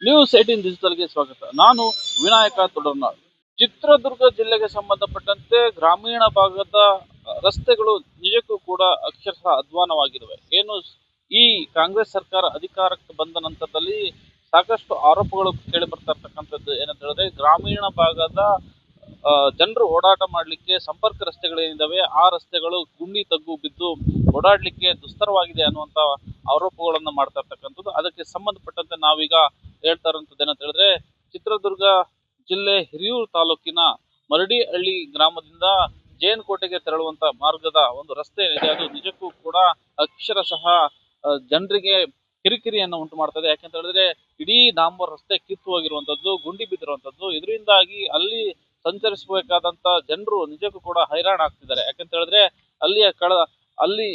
News 18 ಡಿಜಿಟಲ್ಗೆ ಸ್ವಾಗತ. ನಾನು ವಿನಾಯಕ ತೊಡರ್ನಾಳ್. ಚಿತ್ರದುರ್ಗ ಜಿಲ್ಲೆಗೆ ಸಂಬಂಧಪಟ್ಟಂತೆ ಗ್ರಾಮೀಣ ಭಾಗದ ರಸ್ತೆಗಳು ನಿಜಕ್ಕೂ ಕೂಡ ಅಕ್ಷರಶಃ ಅಧ್ವಾನವಾಗಿರುವೆ. ಏನು ಈ ಕಾಂಗ್ರೆಸ್ ಸರ್ಕಾರ ಅಧಿಕಾರಕ್ಕೆ ಬಂದ ನಂತರದಲ್ಲಿ ಸಾಕಷ್ಟು ಆರೋಪಗಳು ಕೇಳಿ ಬರ್ತಾ ಇರ್ತಕ್ಕಂಥದ್ದು ಏನಂತ ಹೇಳಿದ್ರೆ, ಗ್ರಾಮೀಣ ಭಾಗದ ಜನರು ಓಡಾಟ ಮಾಡಲಿಕ್ಕೆ ಸಂಪರ್ಕ ರಸ್ತೆಗಳೇನಿದಾವೆ ಆ ರಸ್ತೆಗಳು ಗುಂಡಿ ತಗ್ಗು ಬಿದ್ದು ಓಡಾಡ್ಲಿಕ್ಕೆ ದುಸ್ತರವಾಗಿದೆ ಅನ್ನುವಂತ ಆರೋಪಗಳನ್ನು ಮಾಡ್ತಾ ಇರ್ತಕ್ಕಂಥದ್ದು. ಅದಕ್ಕೆ ಸಂಬಂಧಪಟ್ಟಂತೆ ನಾವೀಗ ಹೇಳ್ತಾ ಇರುವಂತದ್ದು ಏನಂತ ಹೇಳಿದ್ರೆ, ಚಿತ್ರದುರ್ಗ ಜಿಲ್ಲೆ ಹಿರಿಯೂರು ತಾಲೂಕಿನ ಮರಡಿಹಳ್ಳಿ ಗ್ರಾಮದಿಂದ ಜೇನ್ಕೋಟೆಗೆ ತೆರಳುವಂತ ಮಾರ್ಗದ ಒಂದು ರಸ್ತೆ ಏನಿದೆ ಅದು ನಿಜಕ್ಕೂ ಕೂಡ ಅಕ್ಷರಶಃ ಜನರಿಗೆ ಕಿರಿಕಿರಿಯನ್ನು ಉಂಟು ಮಾಡ್ತದೆ. ಯಾಕೆಂತ ಹೇಳಿದ್ರೆ, ಇಡೀ ಡಾಂಬರ್ ರಸ್ತೆ ಕಿತ್ತು ಹೋಗಿರುವಂತದ್ದು, ಗುಂಡಿ ಬಿದ್ದಿರುವಂತದ್ದು. ಇದರಿಂದಾಗಿ ಅಲ್ಲಿ ಸಂಚರಿಸಬೇಕಾದಂತ ಜನರು ನಿಜಕ್ಕೂ ಕೂಡ ಹೈರಾಣ ಆಗ್ತಿದ್ದಾರೆ. ಯಾಕಂತ ಹೇಳಿದ್ರೆ, ಅಲ್ಲಿ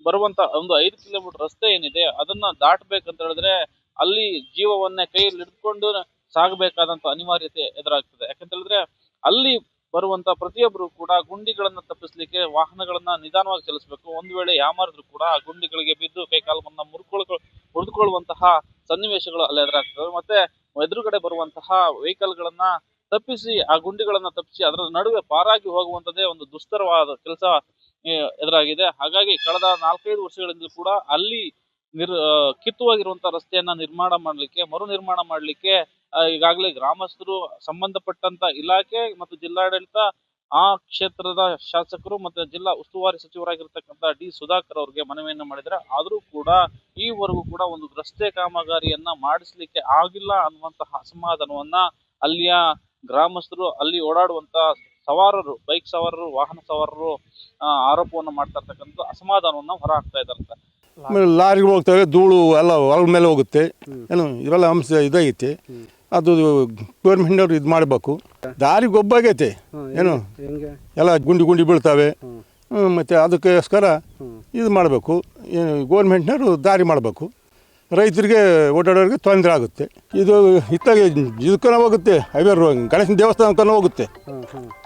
ಬರುವಂತ ಒಂದು 5 ಕಿಲೋಮೀಟರ್ ರಸ್ತೆ ಏನಿದೆ ಅದನ್ನ ದಾಟಬೇಕಂತ ಹೇಳಿದ್ರೆ ಅಲ್ಲಿ ಜೀವವನ್ನೇ ಕೈಯಲ್ಲಿ ಹಿಡ್ಕೊಂಡು ಸಾಗಬೇಕಾದಂತ ಅನಿವಾರ್ಯತೆ ಎದುರಾಗ್ತದೆ. ಯಾಕಂತ ಹೇಳಿದ್ರೆ, ಅಲ್ಲಿ ಬರುವಂತ ಪ್ರತಿಯೊಬ್ಬರು ಕೂಡ ಗುಂಡಿಗಳನ್ನ ತಪ್ಪಿಸ್ಲಿಕ್ಕೆ ವಾಹನಗಳನ್ನ ನಿಧಾನವಾಗಿ ಚಲಿಸಬೇಕು. ಒಂದು ವೇಳೆ ಯಾಮಾರಿದ್ರು ಕೂಡ ಆ ಗುಂಡಿಗಳಿಗೆ ಬಿದ್ದು ಕೈಕಾಲನ್ನ ಮುರಿದುಕೊಳ್ಳುವಂತಹ ಸನ್ನಿವೇಶಗಳು ಅಲ್ಲಿ ಎದುರಾಗ್ತವೆ. ಮತ್ತೆ ಎದುರುಗಡೆ ಬರುವಂತಹ ವೆಹಿಕಲ್ ಗಳನ್ನ ತಪ್ಪಿಸಿ, ಆ ಗುಂಡಿಗಳನ್ನ ತಪ್ಪಿಸಿ ಅದರ ನಡುವೆ ಪಾರಾಗಿ ಹೋಗುವಂತದ್ದೇ ಒಂದು ದುಸ್ತರವಾದ ಕೆಲಸ ಎದುರಾಗಿದೆ. ಹಾಗಾಗಿ ಕಳೆದ 4-5 ವರ್ಷಗಳಿಂದ ಕೂಡ ಅಲ್ಲಿ ಕಿತ್ತುವಾಗಿರುವಂತಹ ರಸ್ತೆಯನ್ನ ಮರು ನಿರ್ಮಾಣ ಮಾಡ್ಲಿಕ್ಕೆ ಈಗಾಗಲೇ ಗ್ರಾಮಸ್ಥರು, ಸಂಬಂಧಪಟ್ಟಂತ ಇಲಾಖೆ ಮತ್ತು ಜಿಲ್ಲಾಡಳಿತ, ಆ ಕ್ಷೇತ್ರದ ಶಾಸಕರು ಮತ್ತೆ ಜಿಲ್ಲಾ ಉಸ್ತುವಾರಿ ಸಚಿವರಾಗಿರ್ತಕ್ಕಂಥ ಡಿ ಸುಧಾಕರ್ ಅವರಿಗೆ ಮನವಿಯನ್ನ ಮಾಡಿದ್ರೆ, ಆದ್ರೂ ಕೂಡ ಈವರೆಗೂ ಕೂಡ ಒಂದು ರಸ್ತೆ ಕಾಮಗಾರಿಯನ್ನ ಮಾಡಿಸ್ಲಿಕ್ಕೆ ಆಗಿಲ್ಲ ಅನ್ನುವಂತಹ ಅಸಮಾಧಾನವನ್ನ ಅಲ್ಲಿಯ ಗ್ರಾಮಸ್ಥರು, ಅಲ್ಲಿ ಓಡಾಡುವಂತ ಸವಾರರು, ಬೈಕ್ ಸವಾರರು, ವಾಹನ ಸವಾರರು ಆರೋಪವನ್ನು ಮಾಡ್ತಾ ಇರ್ತಕ್ಕಂಥ ಅಸಮಾಧಾನವನ್ನ ಹೊರ ಹಾಕ್ತಾ ಇದ್ದಾರೆ. ಆಮೇಲೆ ಲಾರಿಗಳು ಹೋಗ್ತವೆ, ಧೂಳು ಎಲ್ಲ ಹೊಲ ಮೇಲೆ ಹೋಗುತ್ತೆ. ಏನು ಇವೆಲ್ಲ ಅಂಶ ಇದೈತೆ. ಅದು ಗೌರ್ಮೆಂಟ್ನವ್ರು ಇದು ಮಾಡಬೇಕು. ದಾರಿ ಗೊಬ್ಬಾಗೈತೆ, ಏನು ಎಲ್ಲ ಗುಂಡಿ ಬೀಳ್ತವೆ. ಮತ್ತು ಅದಕ್ಕೋಸ್ಕರ ಇದು ಮಾಡಬೇಕು. ಏನು ಗೌರ್ಮೆಂಟ್ನವರು ದಾರಿ ಮಾಡಬೇಕು. ರೈತರಿಗೆ ಓಡಾಡೋರಿಗೆ ತೊಂದರೆ ಆಗುತ್ತೆ. ಇದು ಇತ್ತಾಗ ಇದಕ್ಕೂ ಹೋಗುತ್ತೆ, ಹೈವೇ ಗಣೇಶನ ದೇವಸ್ಥಾನಕ್ಕೂ ಹೋಗುತ್ತೆ.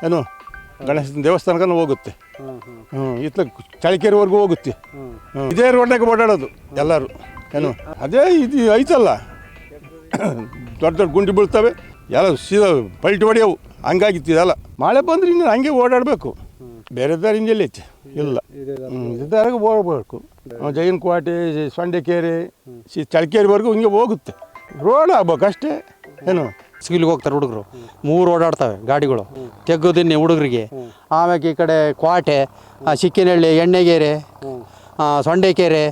ಏನು ಗಣೇಶನ ದೇವಸ್ಥಾನಕ್ಕೂ ಹೋಗುತ್ತೆ. ಇತ್ತ ಚಳಿಕೆರೆವರೆಗೂ ಹೋಗುತ್ತೆ. ಇದೇ ರೋಡ್ನಾಗ ಓಡಾಡೋದು ಎಲ್ಲರೂ. ಏನು ಅದೇ ಇದು ಐತಲ್ಲ, ದೊಡ್ಡ ದೊಡ್ಡ ಗುಂಡಿ ಬೀಳ್ತವೆ, ಎಲ್ಲ ಸೀದಾ ಪಲ್ಟಿ ಹೊಡೆಯವು. ಹಂಗಾಗಿತ್ತಿದೆಲ್ಲ ಮಳೆ ಬಂದ್ರೆ ಇನ್ನು ಹಂಗೆ ಓಡಾಡಬೇಕು. ಬೇರೆ ದಾರಿ ಹಿಂಗೆಲ್ಲ ಐತೆ ಇಲ್ಲ. ಇದಾರಾಗ ಹೋಗ್ಬೇಕು. ಜೈನಕೋಟೆ, ಸೊಂಡೆಕೆರೆ, ಚಳಿಕೆರೆವರೆಗೂ ಹಿಂಗೆ ಹೋಗುತ್ತೆ. ರೋಡ್ ಆಗ್ಬೇಕು ಅಷ್ಟೇ. ಏನು ಸ್ಕೂಲಿಗೆ ಹೋಗ್ತಾರೆ ಹುಡುಗರು, 3 ಓಡಾಡ್ತವೆ ಗಾಡಿಗಳು ತೆಗ್ಗೋದಿನ್ನಿ ಹುಡುಗರಿಗೆ. ಆಮ್ಯಾಕೆ ಈ ಕಡೆ ಕೋಟೆ, ಸಿಕ್ಕಿನಹಳ್ಳಿ, ಎಣ್ಣೆಗೆರೆ, ಸೊಂಡೆಕೆರೆ,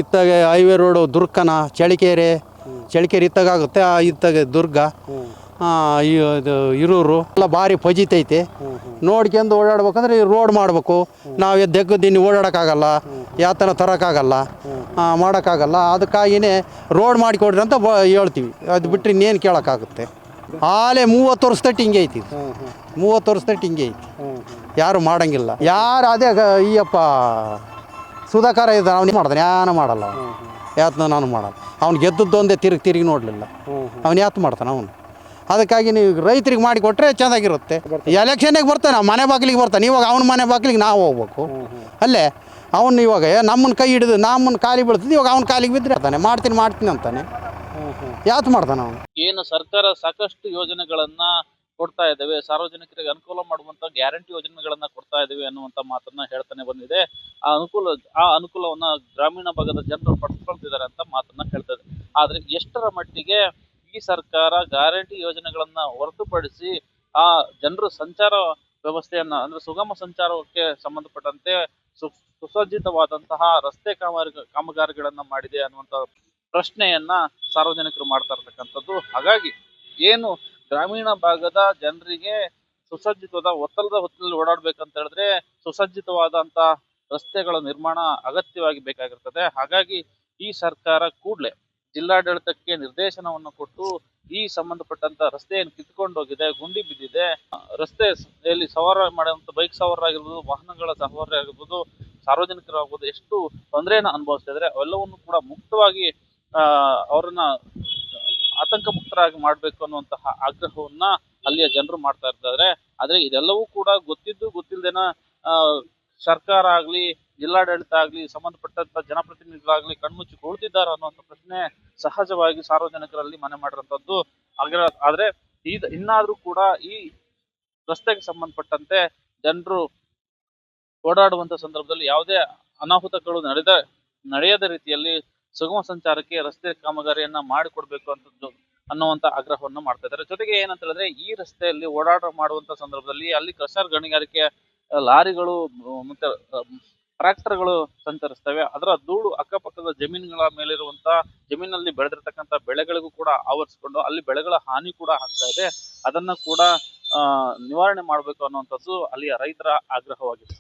ಇತ್ತಾಗೆ ಹೈವೇ ರೋಡು ದುರ್ಗನ, ಚಳಿಕೆರೆ ಇತ್ತಾಗುತ್ತೆ. ಇತ್ತಾಗೆ ದುರ್ಗ, ಇದು ಹಿರೂರು ಎಲ್ಲ ಭಾರಿ ಫಜಿತೈತೆ. ನೋಡ್ಕೊಂಡು ಓಡಾಡ್ಬೇಕಂದ್ರೆ ರೋಡ್ ಮಾಡಬೇಕು. ನಾವು ತೆಗ್ಗೋದಿನ್ನಿ ಓಡಾಡೋಕ್ಕಾಗಲ್ಲ, ಯಾತನ ತರೋಕ್ಕಾಗಲ್ಲ, ಮಾಡೋಕ್ಕಾಗಲ್ಲ. ಅದಕ್ಕಾಗಿಯೇ ರೋಡ್ ಮಾಡಿಕೊಡ್ರಿ ಅಂತ ಹೇಳ್ತೀವಿ. ಅದು ಬಿಟ್ಟರೆ ಇನ್ನೇನು ಕೇಳೋಕ್ಕಾಗುತ್ತೆ. ಆಲೇ 30 ವರ್ಷದಟ್ಟು ಹಿಂಗೆ ಐತಿ. 30 ವರ್ಷದಟ್ಟು ಹಿಂಗೆ ಐತಿ. ಯಾರು ಮಾಡೋಂಗಿಲ್ಲ. ಯಾರು ಅದೇ ಈಯಪ್ಪ ಸುಧಾಕರ ಇದ್ದ ಅವನು ಮಾಡ್ತಾನೆ, ಯಾನು ಮಾಡಲ್ಲ. ಯಾತನ ನಾನು ಮಾಡಲ್ಲ. ಅವ್ನು ಗೆದ್ದದ್ದೊಂದೇ ತಿರುಗಿ ನೋಡಲಿಲ್ಲ. ಅವ್ನು ಯಾತು ಮಾಡ್ತಾನೆ ಅವನು. ಅದಕ್ಕಾಗಿ ನೀವು ರೈತರಿಗೆ ಮಾಡಿಕೊಟ್ರೆ ಚೆಂದಾಗಿರುತ್ತೆ. ಎಲೆಕ್ಷನ್ನಿಗೆ ಬರ್ತಾನೆ, ಮನೆ ಬಾಗಿಲಿಗೆ ಬರ್ತಾನೆ. ಇವಾಗ ಅವನ ಮನೆ ಬಾಗಿಲಿಗೆ ನಾವು ಹೋಗ್ಬೇಕು. ಅಲ್ಲೇ ಅವನು ಇವಾಗ ನಮ್ಮನ್ನು ಕೈ ಹಿಡಿದು ನಮ್ಮನ್ನು ಕಾಲಿಗೆ ಬೀಳ್ತದೆ. ಇವಾಗ ಅವ್ನ ಕಾಲಿಗೆ ಬಿದ್ದರೆ ತಾನೆ ಮಾಡ್ತೀನಿ ಅಂತಾನೆ. ಯಾತು ಮಾಡ್ತಾನೆ ಅವನು. ಏನು ಸರ್ಕಾರ ಸಾಕಷ್ಟು ಯೋಜನೆಗಳನ್ನ ಕೊಡ್ತಾ ಇದ್ದೇವೆ, ಸಾರ್ವಜನಿಕರಿಗೆ ಅನುಕೂಲ ಮಾಡುವಂತ ಗ್ಯಾರಂಟಿ ಯೋಜನೆಗಳನ್ನ ಕೊಡ್ತಾ ಇದ್ದೇವೆ ಅನ್ನುವಂತ ಮಾತನ್ನ ಹೇಳ್ತಾನೆ ಬಂದಿದೆ. ಆ ಅನುಕೂಲವನ್ನ ಗ್ರಾಮೀಣ ಭಾಗದ ಜನರು ಪಡೆದುಕೊಳ್ತಿದ್ದಾರೆ ಅಂತ ಮಾತನ್ನ ಹೇಳ್ತಾ ಇದೆ. ಆದ್ರೆ ಎಷ್ಟರ ಮಟ್ಟಿಗೆ ಈ ಸರ್ಕಾರ ಗ್ಯಾರಂಟಿ ಯೋಜನೆಗಳನ್ನ ಹೊರತುಪಡಿಸಿ ಆ ಜನರು ಸಂಚಾರ ವ್ಯವಸ್ಥೆಯನ್ನ, ಅಂದ್ರೆ ಸುಗಮ ಸಂಚಾರಕ್ಕೆ ಸಂಬಂಧಪಟ್ಟಂತೆ ಸುಸಜ್ಜಿತವಾದಂತಹ ರಸ್ತೆ ಕಾಮಗಾರಿಗಳನ್ನ ಮಾಡಿದೆ ಅನ್ನುವಂತ ಪ್ರಶ್ನೆಯನ್ನ ಸಾರ್ವಜನಿಕರು ಮಾಡ್ತಾ ಇರ್ತಕ್ಕಂಥದ್ದು. ಹಾಗಾಗಿ ಏನು ಗ್ರಾಮೀಣ ಭಾಗದ ಜನರಿಗೆ ಸುಸಜ್ಜಿತವಾದ ಒತ್ತಲದ ಹೊತ್ತಲ್ಲಿ ಓಡಾಡ್ಬೇಕಂತ ಹೇಳಿದ್ರೆ ಸುಸಜ್ಜಿತವಾದಂತ ರಸ್ತೆಗಳ ನಿರ್ಮಾಣ ಅಗತ್ಯವಾಗಿ ಬೇಕಾಗಿರ್ತದೆ. ಹಾಗಾಗಿ ಈ ಸರ್ಕಾರ ಕೂಡಲೇ ಜಿಲ್ಲಾಡಳಿತಕ್ಕೆ ನಿರ್ದೇಶನವನ್ನು ಕೊಟ್ಟು ಈ ಸಂಬಂಧಪಟ್ಟಂತ ರಸ್ತೆಯನ್ನು ಕಿತ್ಕೊಂಡು ಹೋಗಿದೆ, ಗುಂಡಿ ಬಿದ್ದಿದೆ, ರಸ್ತೆಯಲ್ಲಿ ಸವಾರ ಮಾಡುವಂತ ಬೈಕ್ ಸವಾರರಾಗಿರ್ಬೋದು, ವಾಹನಗಳ ಸವಾರರಾಗಿರ್ಬೋದು, ಸಾರ್ವಜನಿಕರಾಗ್ಬೋದು, ಎಷ್ಟು ತೊಂದರೆಯನ್ನು ಅನುಭವಿಸ್ತಾ ಇದ್ದಾರೆ ಅವೆಲ್ಲವನ್ನು ಕೂಡ ಮುಕ್ತವಾಗಿ ಅವರನ್ನ ಆತಂಕ ಮುಕ್ತರಾಗಿ ಮಾಡ್ಬೇಕು ಅನ್ನುವಂತಹ ಆಗ್ರಹವನ್ನ ಅಲ್ಲಿಯ ಜನರು ಮಾಡ್ತಾ ಇರ್ತಾರೆ. ಆದ್ರೆ ಇದೆಲ್ಲವೂ ಕೂಡ ಗೊತ್ತಿಲ್ದೇನ ಸರ್ಕಾರ ಆಗ್ಲಿ ಜಿಲ್ಲಾಡಳಿತ ಆಗ್ಲಿ ಸಂಬಂಧಪಟ್ಟಂತ ಜನಪ್ರತಿನಿಧಿಗಳಾಗ್ಲಿ ಕಣ್ಮುಚ್ಚಿ ಕುಳಿತಿದ್ದಾರೆ ಅನ್ನುವಂಥ ಪ್ರಶ್ನೆ ಸಹಜವಾಗಿ ಸಾರ್ವಜನಿಕರಲ್ಲಿ ಮನೆ ಮಾಡಿರುವಂತದ್ದು ಆದ್ರೆ ಇನ್ನಾದ್ರೂ ಕೂಡ ಈ ರಸ್ತೆಗೆ ಸಂಬಂಧಪಟ್ಟಂತೆ ಜನರು ಓಡಾಡುವಂತ ಸಂದರ್ಭದಲ್ಲಿ ಯಾವುದೇ ಅನಾಹುತಗಳು ನಡೆಯದ ರೀತಿಯಲ್ಲಿ ಸುಗಮ ಸಂಚಾರಕ್ಕೆ ರಸ್ತೆ ಕಾಮಗಾರಿಯನ್ನ ಮಾಡಿಕೊಡ್ಬೇಕು ಅನ್ನುವಂತ ಆಗ್ರಹವನ್ನು ಮಾಡ್ತಾ ಇದ್ದಾರೆ. ಜೊತೆಗೆ ಏನಂತ ಹೇಳಿದ್ರೆ ಈ ರಸ್ತೆಯಲ್ಲಿ ಓಡಾಟ ಮಾಡುವಂತ ಸಂದರ್ಭದಲ್ಲಿ ಅಲ್ಲಿ ಕ್ರಷರ್ ಗಣಿಗಾರಿಕೆ ಲಾರಿಗಳು ಮತ್ತೆ ಟ್ರ್ಯಾಕ್ಟರ್ಗಳು ಸಂಚರಿಸ್ತವೆ. ಅದರ ಧೂಳು ಅಕ್ಕಪಕ್ಕದ ಜಮೀನುಗಳ ಮೇಲಿರುವಂತ ಜಮೀನಲ್ಲಿ ಬೆಳೆದಿರ್ತಕ್ಕಂಥ ಬೆಳೆಗಳಿಗೂ ಕೂಡ ಆವರಿಸಿಕೊಂಡು ಅಲ್ಲಿ ಬೆಳೆಗಳ ಹಾನಿ ಕೂಡ ಆಗ್ತಾ ಇದೆ. ಅದನ್ನ ಕೂಡ ನಿವಾರಣೆ ಮಾಡಬೇಕು ಅನ್ನುವಂಥದ್ದು ಅಲ್ಲಿಯ ರೈತರ ಆಗ್ರಹವಾಗಿದೆ.